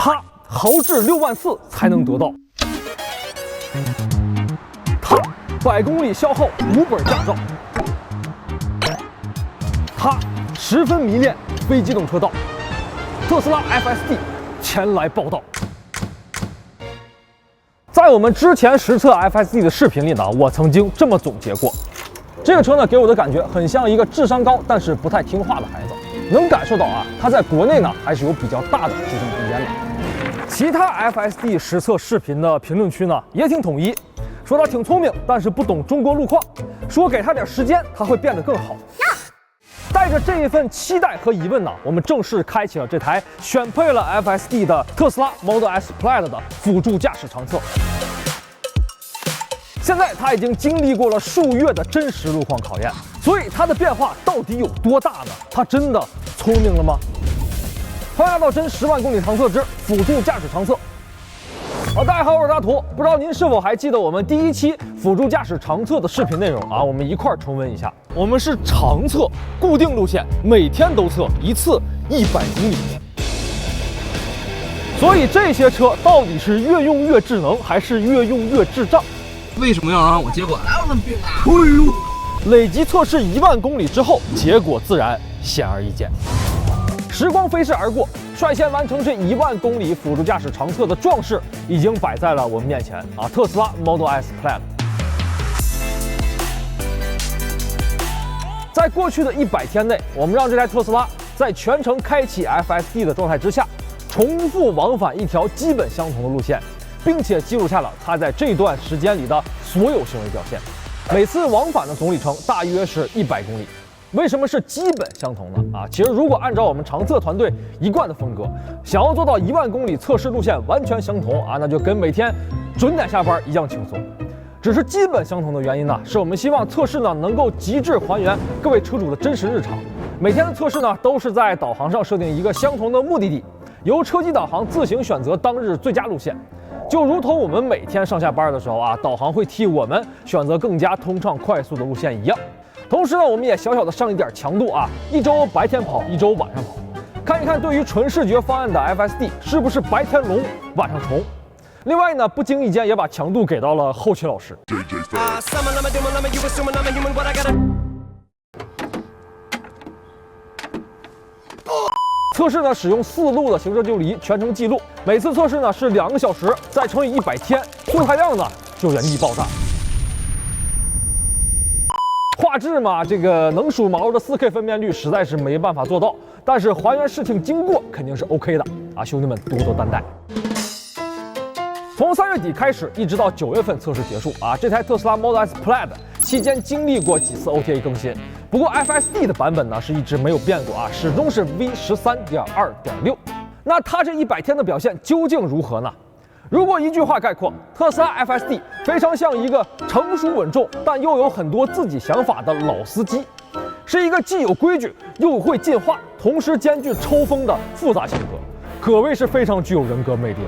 它豪掷64000才能得到，它100公里消耗5本驾照，它十分迷恋非机动车道。特斯拉 FSD 前来报道。在我们之前实测 FSD 的视频里呢，我曾经这么总结过，这个车呢给我的感觉很像一个智商高但是不太听话的孩子，能感受到啊，它在国内呢还是有比较大的提升空间的。其他 FSD 实测视频的评论区呢也挺统一，说他挺聪明，但是不懂中国路况，说给他点时间他会变得更好。带着这一份期待和疑问呢，我们正式开启了这台选配了 FSD 的特斯拉 Model S Plaid 的辅助驾驶长测。现在它已经经历过了数月的真实路况考验，所以它的变化到底有多大呢？它真的聪明了吗？欢迎来到真10万公里长测之辅助驾驶长测。好，大家好，我是大图。不知道您是否还记得我们第一期辅助驾驶长测的视频内容啊？我们一块儿重温一下。我们是长测，固定路线，每天都测，一次100公里。所以这些车到底是越用越智能，还是越用越智障？为什么要让我接管？哪有那么病啊！哎呦，累计测试1万公里之后，结果自然显而易见。时光飞逝而过，率先完成这1万公里辅助驾驶长测的壮士已经摆在了我们面前啊！特斯拉 Model S Plaid。在过去的100天内，我们让这台特斯拉在全程开启 FSD 的状态之下，重复往返一条基本相同的路线，并且记录下了它在这段时间里的所有行为表现。每次往返的总里程大约是100公里。为什么是基本相同呢？其实如果按照我们长测团队一贯的风格，想要做到1万公里测试路线完全相同那就跟每天准点下班一样轻松。只是基本相同的原因呢，是我们希望测试呢能够极致还原各位车主的真实日常。每天的测试呢都是在导航上设定一个相同的目的地，由车机导航自行选择当日最佳路线。就如同我们每天上下班的时候导航会替我们选择更加通畅快速的路线一样。同时呢，我们也小小的上一点强度一周白天跑，一周晚上跑，看一看对于纯视觉方案的 FSD 是不是白天龙，晚上虫。另外呢，不经意间也把强度给到了后期老师。测试呢使用4路的行车记录仪全程记录，每次测试呢是2个小时，再乘以100天，素材量呢就原地爆炸。画质嘛，这个能数毛的4K 分辨率实在是没办法做到，但是还原事情经过肯定是 OK 的兄弟们多多担待。从3月底开始，一直到9月份测试结束这台特斯拉 Model S Plaid 期间经历过几次 OTA 更新，不过 FSD 的版本呢是一直没有变过始终是 V13.2.6。那它这100天的表现究竟如何呢？如果一句话概括，特斯拉 FSD 非常像一个成熟稳重但又有很多自己想法的老司机，是一个既有规矩又会进化，同时兼具抽风的复杂性格，可谓是非常具有人格魅力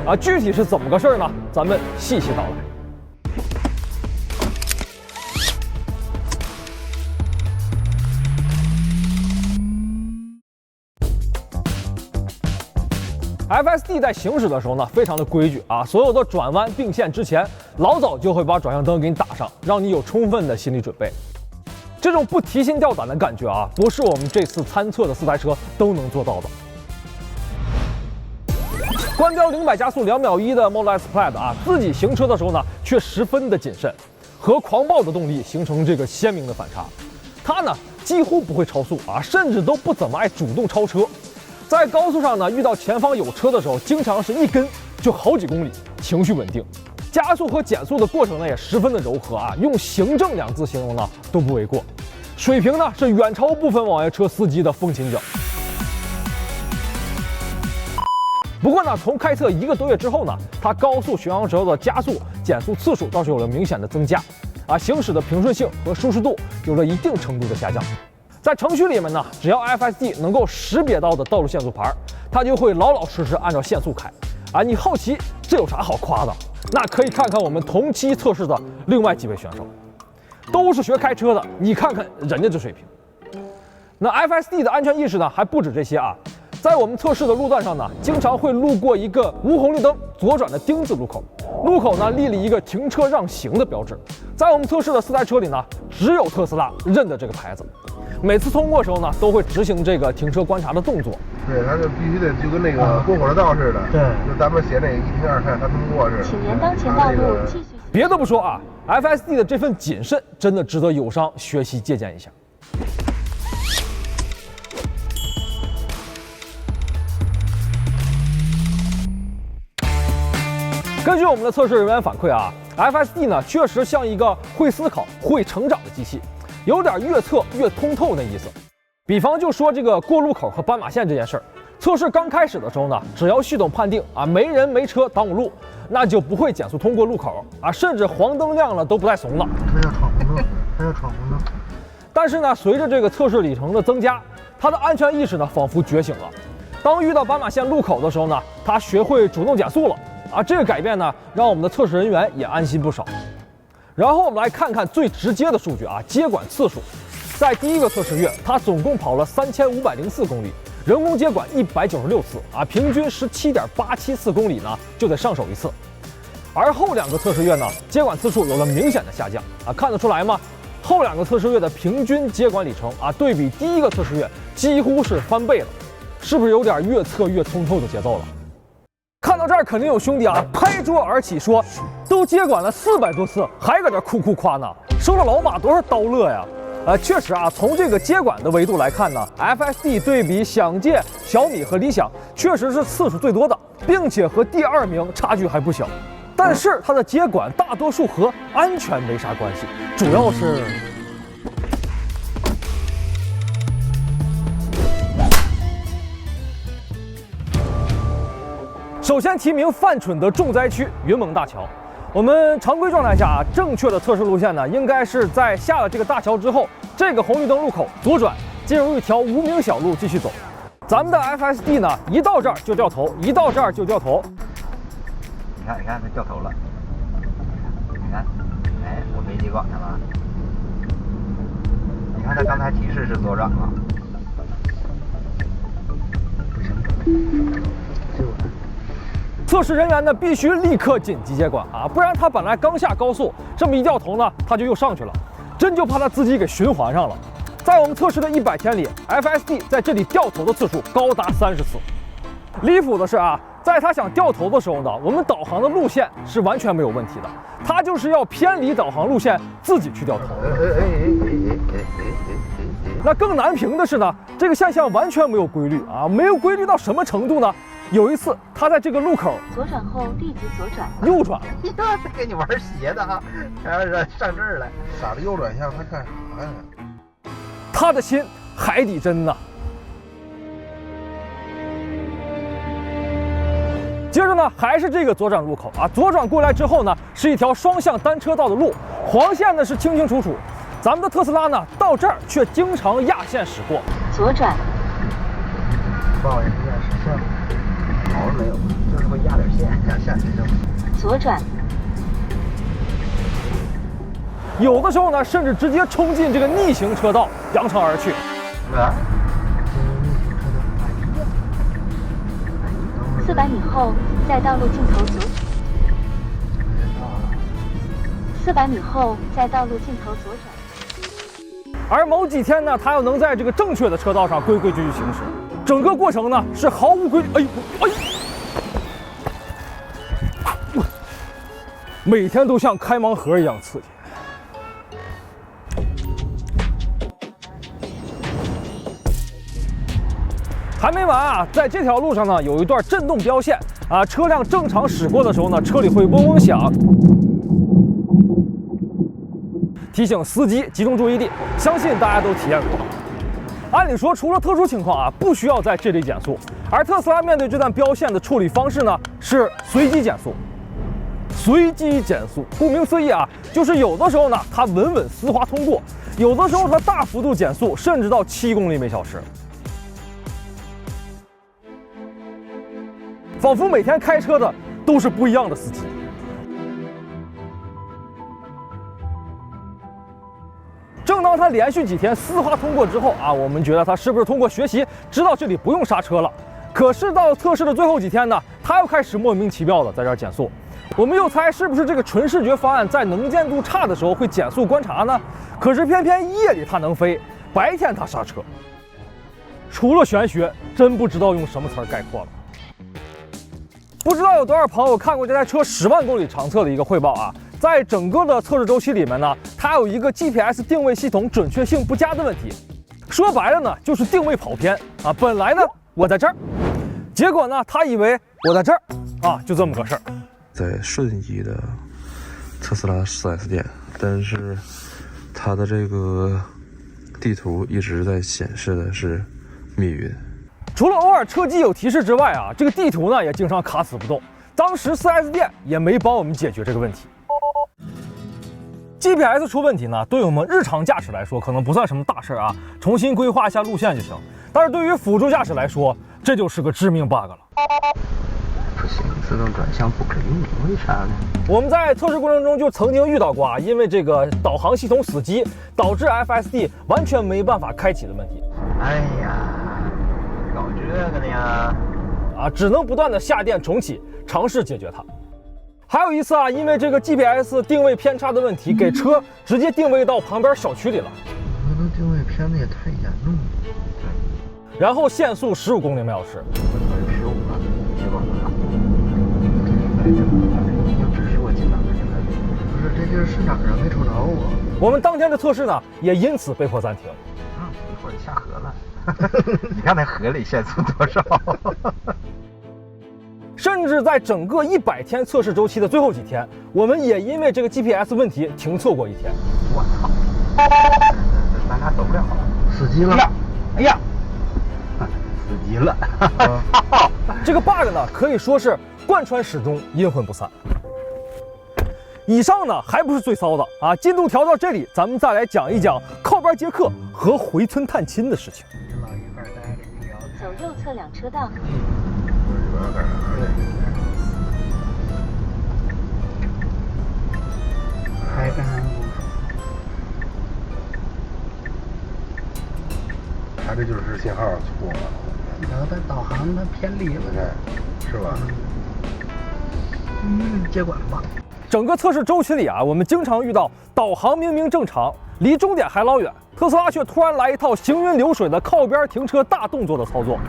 了具体是怎么个事儿呢？咱们细细道来。FSD 在行驶的时候呢，非常的规矩所有的转弯并线之前，老早就会把转向灯给你打上，让你有充分的心理准备。这种不提心吊胆的感觉不是我们这次参测的4台车都能做到的。关标0-100加速2秒1的 Model S Plaid 自己行车的时候呢，却十分的谨慎，和狂暴的动力形成这个鲜明的反差。它呢几乎不会超速甚至都不怎么爱主动超车。在高速上呢，遇到前方有车的时候，经常是一跟就好几公里，情绪稳定。加速和减速的过程呢，也十分的柔和用行政2字形容呢都不为过。水平呢是远超部分网约车司机的风琴脚。不过呢，从开测1个多月之后呢，它高速巡航时候的加速、减速次数倒是有了明显的增加行驶的平顺性和舒适度有了一定程度的下降。在程序里面呢，只要 FSD 能够识别到的道路限速牌，它就会老老实实按照限速开你好奇这有啥好夸的？那可以看看我们同期测试的另外几位选手，都是学开车的，你看看人家这水平。那 FSD 的安全意识呢还不止这些在我们测试的路段上呢，经常会路过一个无红绿灯左转的丁字路口，路口呢立了一个停车让行的标志。在我们测试的4台车里呢，只有特斯拉认得这个牌子。每次通过的时候呢，都会执行这个停车观察的动作。对，他就必须得就跟那个过火车道似的。对，就咱们写那个1停2看，他通过似的。请沿当前道路继续。别的不说啊 ，FSD 的这份谨慎真的值得友商学习借鉴一下。根据我们的测试人员反馈啊 ，FSD 呢确实像一个会思考、会成长的机器，有点越测越通透那意思。比方就说这个过路口和斑马线这件事儿，测试刚开始的时候呢，只要系统判定啊没人没车挡五路，那就不会减速通过路口啊，甚至黄灯亮了都不带怂的。他要闯红灯。但是呢，随着这个测试里程的增加，他的安全意识呢仿佛觉醒了。当遇到斑马线路口的时候呢，他学会主动减速了。这个改变呢，让我们的测试人员也安心不少。然后我们来看看最直接的数据啊，接管次数。在第一个测试月，它总共跑了3504公里，人工接管196次啊，平均17.87次公里呢就得上手一次。而后2个测试月呢，接管次数有了明显的下降啊，看得出来吗？后2个测试月的平均接管里程啊，对比第一个测试月几乎是翻倍了，是不是有点越测越通透的节奏了？看到这儿，肯定有兄弟啊拍桌而起说，都接管了400多次，还搁这哭哭夸呢，收了老马多少刀乐呀！确实啊，从这个接管的维度来看呢 ，FSD 对比享界、小米和理想，确实是次数最多的，并且和第2名差距还不小。但是它的接管大多数和安全没啥关系，主要是。首先提名犯蠢的重灾区云蒙大桥。我们常规状态下啊，正确的测试路线呢，应该是在下了这个大桥之后，这个红绿灯路口左转，进入一条无名小路继续走。咱们的 FSD 呢，一到这儿就掉头，一到这儿就掉头。你看，它掉头了。你看，哎，我没接管它吧？你看它刚才提示是左转吗？不行。测试人员呢必须立刻紧急接管啊，不然他本来刚下高速，这么一掉头呢，他就又上去了，真就怕他自己给循环上了。在我们测试的100天里 ，FSD 在这里掉头的次数高达30次。离谱的是啊，在他想掉头的时候呢，我们导航的路线是完全没有问题的，他就是要偏离导航路线自己去掉头。那更难评的是呢，这个现象完全没有规律啊，没有规律到什么程度呢？有一次，他在这个路口左转后立即左转，右转了。又是给你玩邪的啊！上这儿来，打着右转向，他干啥呀？他的心海底针呐。接着呢，还是这个左转路口啊，左转过来之后呢，是一条双向单车道的路，黄线呢是清清楚楚。咱们的特斯拉呢，到这儿却经常压线驶过。左转。不好意思，是线。毛没有，就是会压点线，下去就。左转。有的时候呢，甚至直接冲进这个逆行车道，扬长而去。啊？400米后，在道路尽头左转。400米后，在道路尽头左转。而某几天呢，他要能在这个正确的车道上规规矩矩行驶。整个过程呢是毫无规律，每天都像开盲盒一样刺激。还没完啊，在这条路上呢有一段震动标线啊，车辆正常驶过的时候呢，车里会嗡嗡响，提醒司机集中注意力。相信大家都体验过。按理说，除了特殊情况啊，不需要在这里减速。而特斯拉面对这段标线的处理方式呢，是随机减速。随机减速，顾名思义啊，就是有的时候呢，它稳稳丝滑通过；有的时候它大幅度减速，甚至到7公里每小时。仿佛每天开车的都是不一样的司机。正当他连续几天丝滑通过之后啊，我们觉得他是不是通过学习知道这里不用刹车了？可是到了测试的最后几天呢，它又开始莫名其妙的在这儿减速。我们又猜是不是这个纯视觉方案在能见度差的时候会减速观察呢？可是偏偏夜里它能飞，白天它刹车。除了玄学，真不知道用什么词儿概括了。不知道有多少朋友看过这台车10万公里长测的一个汇报啊？在整个的测试周期里面呢，它有一个 GPS 定位系统准确性不佳的问题。说白了呢，就是定位跑偏啊。本来呢我在这儿，结果呢他以为我在这儿啊，就这么个事儿。在顺义的特斯拉 4S 店，但是它的这个地图一直在显示的是密云。除了偶尔车机有提示之外啊，这个地图呢也经常卡死不动。当时 4S 店也没帮我们解决这个问题。GPS 出问题呢，对我们日常驾驶来说可能不算什么大事啊，重新规划一下路线就行。但是对于辅助驾驶来说，这就是个致命 bug 了。不行，自动转向不可用，为啥呢？我们在测试过程中就曾经遇到过啊，因为这个导航系统死机，导致 FSD 完全没办法开启的问题。哎呀，搞这个的呀！啊，只能不断的下电重启，尝试解决它。还有一次啊，因为这个 GPS 定位偏差的问题，给车直接定位到旁边小区里了。你们定位偏的也太严重了。对。然后限速15公里每小时。15了，结果呢？就只是我进档的现在。不是，这就是是哪儿啊？没瞅着我。我们当天的测试呢，也因此被迫暂停。一会儿下河了。你看那河里限速多少？甚至在整个100天测试周期的最后几天，我们也因为这个 GPS 问题停测过一天。我操！咱俩走不了了，死机了！哎呀，死机了！这个 bug 呢，可以说是贯穿始终，阴魂不散。以上呢还不是最骚的啊！进度条到这里，咱们再来讲一讲靠边接客和回村探亲的事情。走右侧2车道。开干它这就是信号错了。然后它导航它偏离了，是吧？接管吧。整个测试周期里啊，我们经常遇到导航明明正常，离终点还老远，特斯拉却突然来一套行云流水的靠边停车大动作的操作。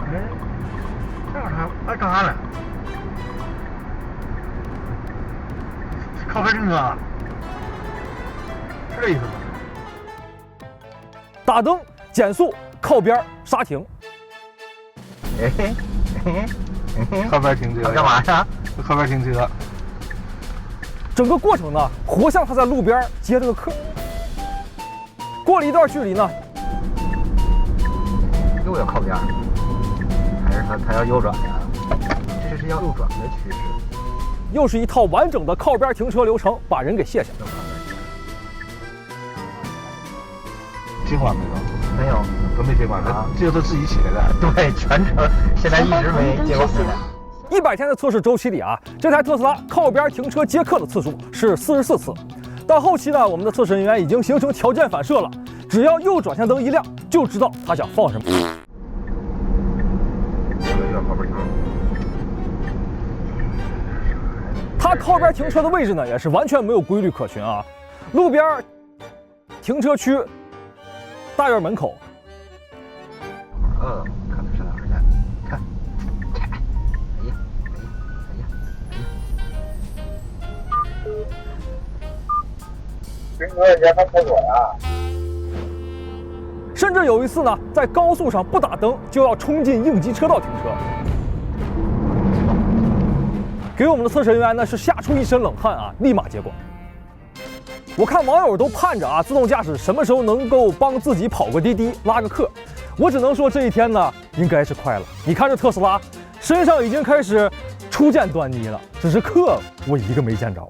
这干啥？哎，干啥呢？靠边停车，是这意思吗？打灯、减速、靠边、刹停。靠边停车。干嘛呀？靠边停车。整个过程呢，活像他在路边接了个客。过了一段距离呢，又要靠边，还是他要右转呀？这是要右转的趋势。又是一套完整的靠边停车流程，把人给卸下。接管没有？没有，都没接管，这都自己起来的。对，全程现在一直没接管。 100天的测试周期里啊，这台特斯拉靠边停车接客的次数是44次。到后期呢，我们的测试人员已经形成条件反射了，只要右转向灯一亮，就知道他想放什么。他靠边停车的位置呢，也是完全没有规律可循啊。路边停车区大院门口。看的是哪儿去？看，哎呀，斌哥，你家上厕所呀？甚至有一次呢，在高速上不打灯就要冲进应急车道停车，给我们的测试人员呢是吓出一身冷汗啊，立马接管。我看网友都盼着啊，自动驾驶什么时候能够帮自己跑个滴滴拉个客，我只能说这一天呢应该是快了。你看这特斯拉身上已经开始初见端倪了，只是客我一个没见着。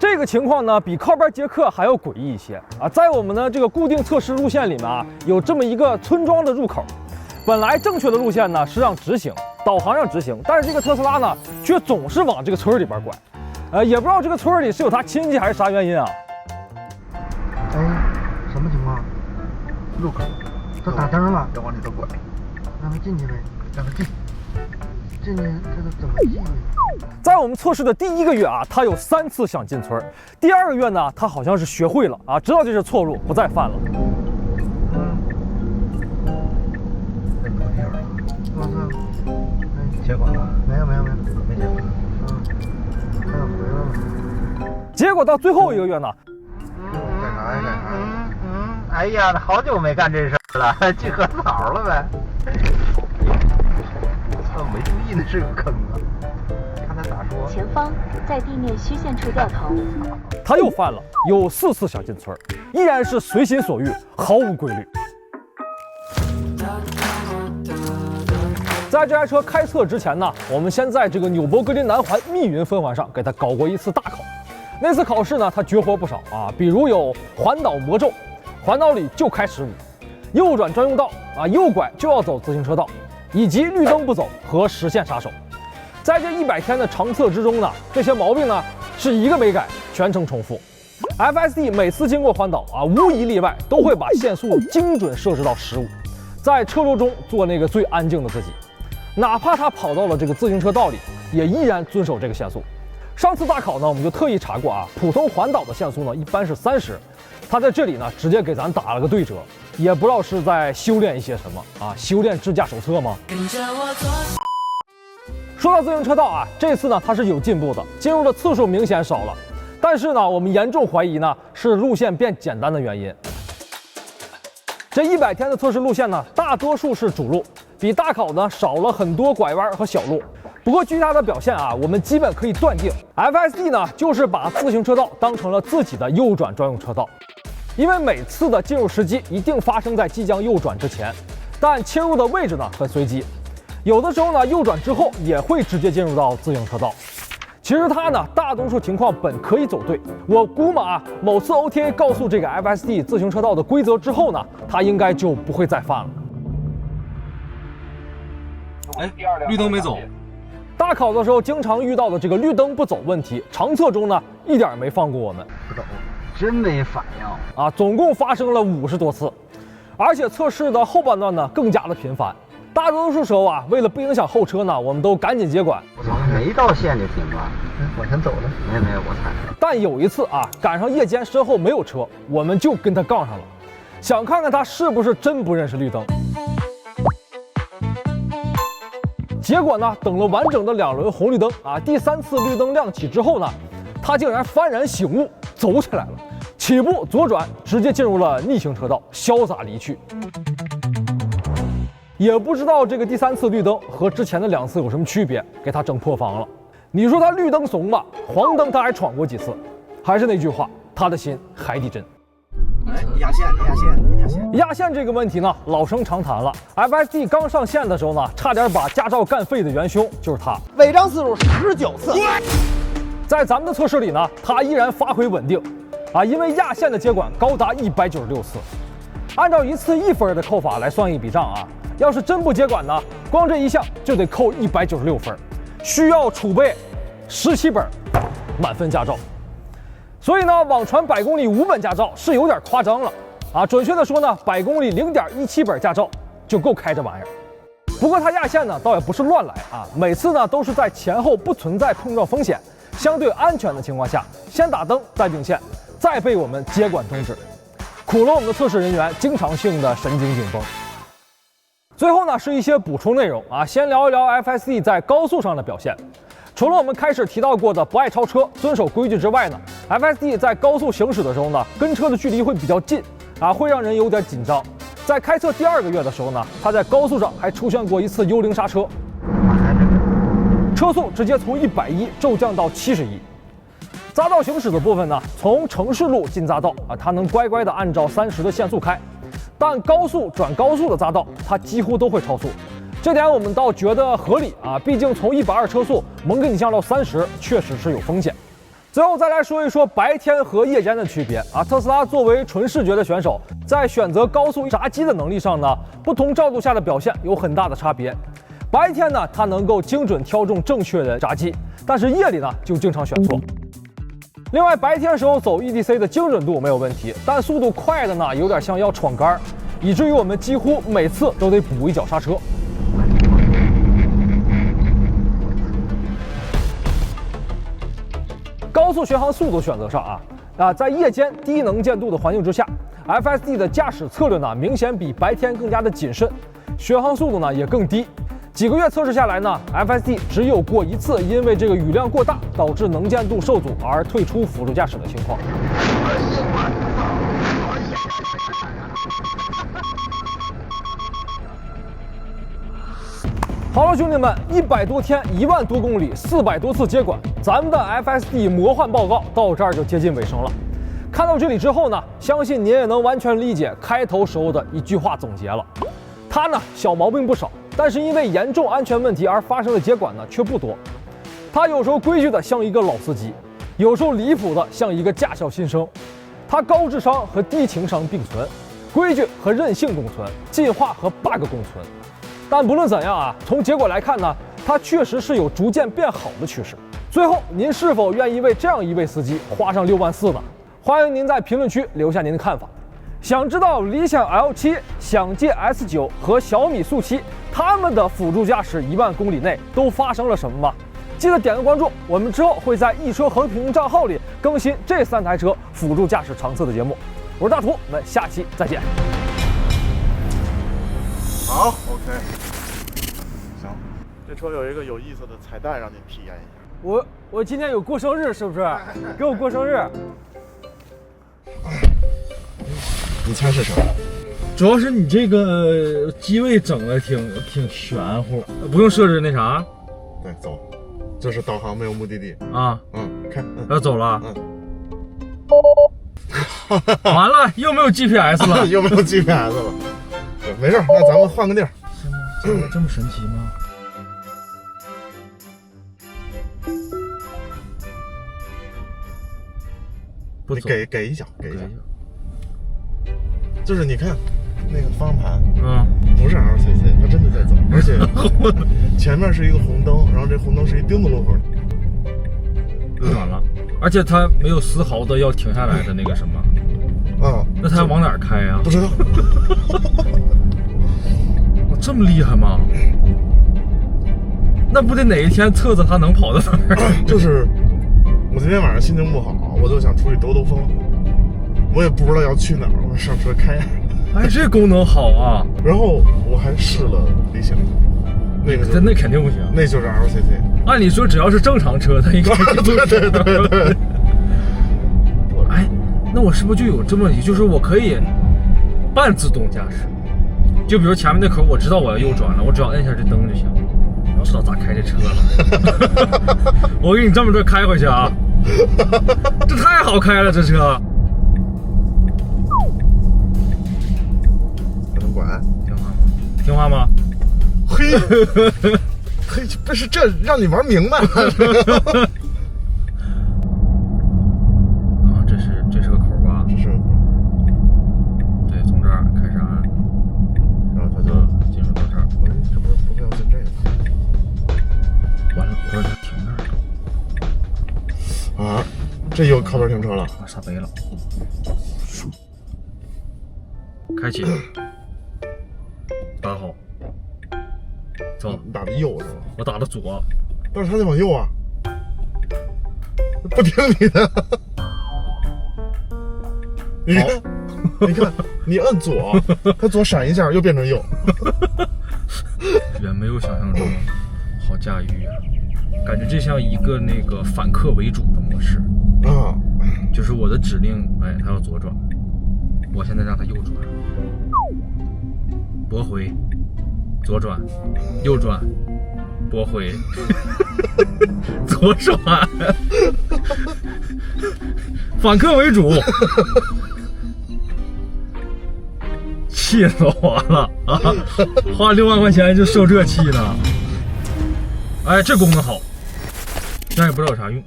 这个情况呢，比靠边接客还要诡异一些啊！在我们的这个固定测试路线里面啊，有这么一个村庄的入口。本来正确的路线呢是让直行，导航上直行，但是这个特斯拉呢，却总是往这个村里边拐。也不知道这个村里是有他亲戚还是啥原因啊？哎，什么情况？入口都打灯了，要往里头拐，让他进去呗。让他进。进去这个怎么进呢？在我们测试的第1个月啊，他有3次想进村。第2个月呢，他好像是学会了啊，知道这是错路，不再犯了。我操！结果呢？没有，没没结果。他要回来了。结果到最后1个月呢，干啥呀？干啥呀？哎呀，好久没干这事儿了，去割草了呗。我操，没注意那是个坑啊！看他咋说。前方在地面虚线处掉头。他又犯了，有4次想进村，依然是随心所欲，毫无规律。在这台车开测之前呢，我们先在这个纽博格林南环密云分环上给它搞过1次大考。那次考试呢，它绝活不少啊，比如有环岛魔咒，环岛里就开15，右转专用道啊，右拐就要走自行车道，以及绿灯不走和实线杀手。在这100天的长测之中呢，这些毛病呢是一个没改，全程重复。FSD 每次经过环岛啊，无一例外都会把限速精准设置到15，在车流中做那个最安静的自己。哪怕他跑到了这个自行车道里，也依然遵守这个限速。上次大考呢，我们就特意查过啊，普通环岛的限速呢一般是30，他在这里呢直接给咱打了个对折，也不知道是在修炼一些什么啊，修炼智驾手册吗？说到自行车道啊，这次呢它是有进步的，进入的次数明显少了，但是呢我们严重怀疑呢是路线变简单的原因。这100天的测试路线呢，大多数是主路，比大考呢少了很多拐弯和小路。不过据它的表现啊，我们基本可以断定 ，FSD 呢就是把自行车道当成了自己的右转专用车道，因为每次的进入时机一定发生在即将右转之前，但切入的位置呢很随机，有的时候呢右转之后也会直接进入到自行车道。其实它呢大多数情况本可以走对，我估摸啊，某次 OTA 告诉这个 FSD 自行车道的规则之后呢，它应该就不会再犯了。哎，绿灯没走。大考的时候经常遇到的这个绿灯不走问题，长测中呢一点没放过我们，不走，真没反应啊，总共发生了50多次，而且测试的后半段呢更加的频繁。大多数时候啊，为了不影响后车呢，我们都赶紧接管。我操，没到线就停了，往前走了。没有，我踩了。但有一次啊，赶上夜间身后没有车，我们就跟他杠上了，想看看他是不是真不认识绿灯。结果呢，等了完整的2轮红绿灯啊，第3次绿灯亮起之后呢，他竟然幡然醒悟，走起来了，起步左转，直接进入了逆行车道，潇洒离去。也不知道这个第3次绿灯和之前的2次有什么区别，给他整破防了。你说他绿灯怂吧，黄灯他还闯过几次。还是那句话，他的心海底针。哎，压线。压线这个问题呢，老生常谈了。FSD 刚上线的时候呢，差点把驾照干废的元凶就是他，违章次数19次。在咱们的测试里呢，他依然发挥稳定，啊，因为压线的接管高达196次。按照1次1分的扣法来算一笔账啊，要是真不接管呢，光这一项就得扣196分，需要储备17本满分驾照。所以呢，网传100公里5本驾照是有点夸张了啊！准确的说呢，100公里0.17本驾照就够开这玩意儿。不过它压线呢，倒也不是乱来啊，每次呢都是在前后不存在碰撞风险、相对安全的情况下，先打灯再并线，再被我们接管终止，苦了我们的测试人员经常性的神经紧绷。最后呢，是一些补充内容啊，先聊一聊 FSD 在高速上的表现。除了我们开始提到过的不爱超车、遵守规矩之外呢，FSD 在高速行驶的时候呢，跟车的距离会比较近啊，会让人有点紧张。在开测第2个月的时候呢，它在高速上还出现过1次幽灵刹车，车速直接从110骤降到71。匝道行驶的部分呢，从城市路进匝道啊，它能乖乖的按照30的限速开，但高速转高速的匝道，它几乎都会超速。这点我们倒觉得合理啊，毕竟从120车速猛给你降到30，确实是有风险。最后再来说一说白天和夜间的区别啊。特斯拉作为纯视觉的选手，在选择高速闸机的能力上呢，不同照度下的表现有很大的差别。白天呢，它能够精准挑中正确的闸机，但是夜里呢就经常选错。另外，白天时候走 EDC 的精准度没有问题，但速度快的呢有点像要闯杆，以至于我们几乎每次都得补一脚刹车。高速巡航速度选择上在夜间低能见度的环境之下 ，FSD 的驾驶策略呢明显比白天更加的谨慎，巡航速度呢也更低。几个月测试下来呢 ，FSD 只有过一次因为这个雨量过大导致能见度受阻而退出辅助驾驶的情况。好了，兄弟们，100多天，1万多公里，400多次接管，咱们的 FSD 魔幻报告到这儿就接近尾声了。看到这里之后呢，相信您也能完全理解开头时候的一句话总结了。它呢小毛病不少，但是因为严重安全问题而发生的接管呢却不多。它有时候规矩的像一个老司机，有时候离谱的像一个驾校新生。它高智商和低情商并存，规矩和任性共存，进化和 bug 共存。但不论怎样从结果来看呢，它确实是有逐渐变好的趋势。最后，您是否愿意为这样一位司机花上6万4呢？欢迎您在评论区留下您的看法。想知道理想 L7、想界 S9 和小米速7他们的辅助驾驶1万公里内都发生了什么吗？记得点个关注，我们之后会在易车横评账号里更新这3台车辅助驾驶常测的节目。我是大图，我们下期再见。好 ，OK， 行，这车有一个有意思的彩蛋让您体验一下。我今天有过生日，是不是？给我过生日。你猜是什么？主要是你这个机位整的挺玄乎，不用设置那啥。对，走，这是导航没有目的地啊。看，要走了。完了，又没有 GPS 了，又没有 GPS 了。没事，那咱们换个地儿。是吗？这么神奇吗？不你给一脚，给一脚。就是你看那个方向盘，不是 LCC， 它真的在走，而且前面是一个红灯，然后这红灯是一丁字路口，右转了，而且它没有丝毫的要停下来的那个什么。那它往哪儿开呀？不知道。这么厉害吗？那不得哪一天测测它能跑到哪儿？就是我今天晚上心情不好，我就想出去兜兜风，我也不知道要去哪儿，我上车开。哎，这功能好啊！然后我还试了理想，那肯定不行，那就是 LCC。按理说只要是正常车，它应该对。哎，那我是不是就有这么，也就是我可以半自动驾驶？就比如前面那口，我知道我要右转了，我只要摁一下这灯就行，我知道咋开这车了。我给你这么着开回去啊！这太好开了，这车。不能管，听话吗？嘿，不是这让你玩明白了。这是个口吧？这是个口。对，从这儿开始按，然后它就进入到这儿。哎，这不会要进这个？完了，我说它停那儿。这又靠边停车了，刹杯了。开启。打好。走。你打的右是吧？我打的左。但是它得往右啊。不听你的。你看，你摁左，它左闪一下又变成右。远没有想象中好驾驭啊，感觉这像一个那个反客为主的模式就是我的指令，它要左转，我现在让它右转，拨回，左转，右转，拨回，左转，反客为主。气死我了啊！花6万块钱就受这气呢。哎，这功能好，但也不知道有啥用。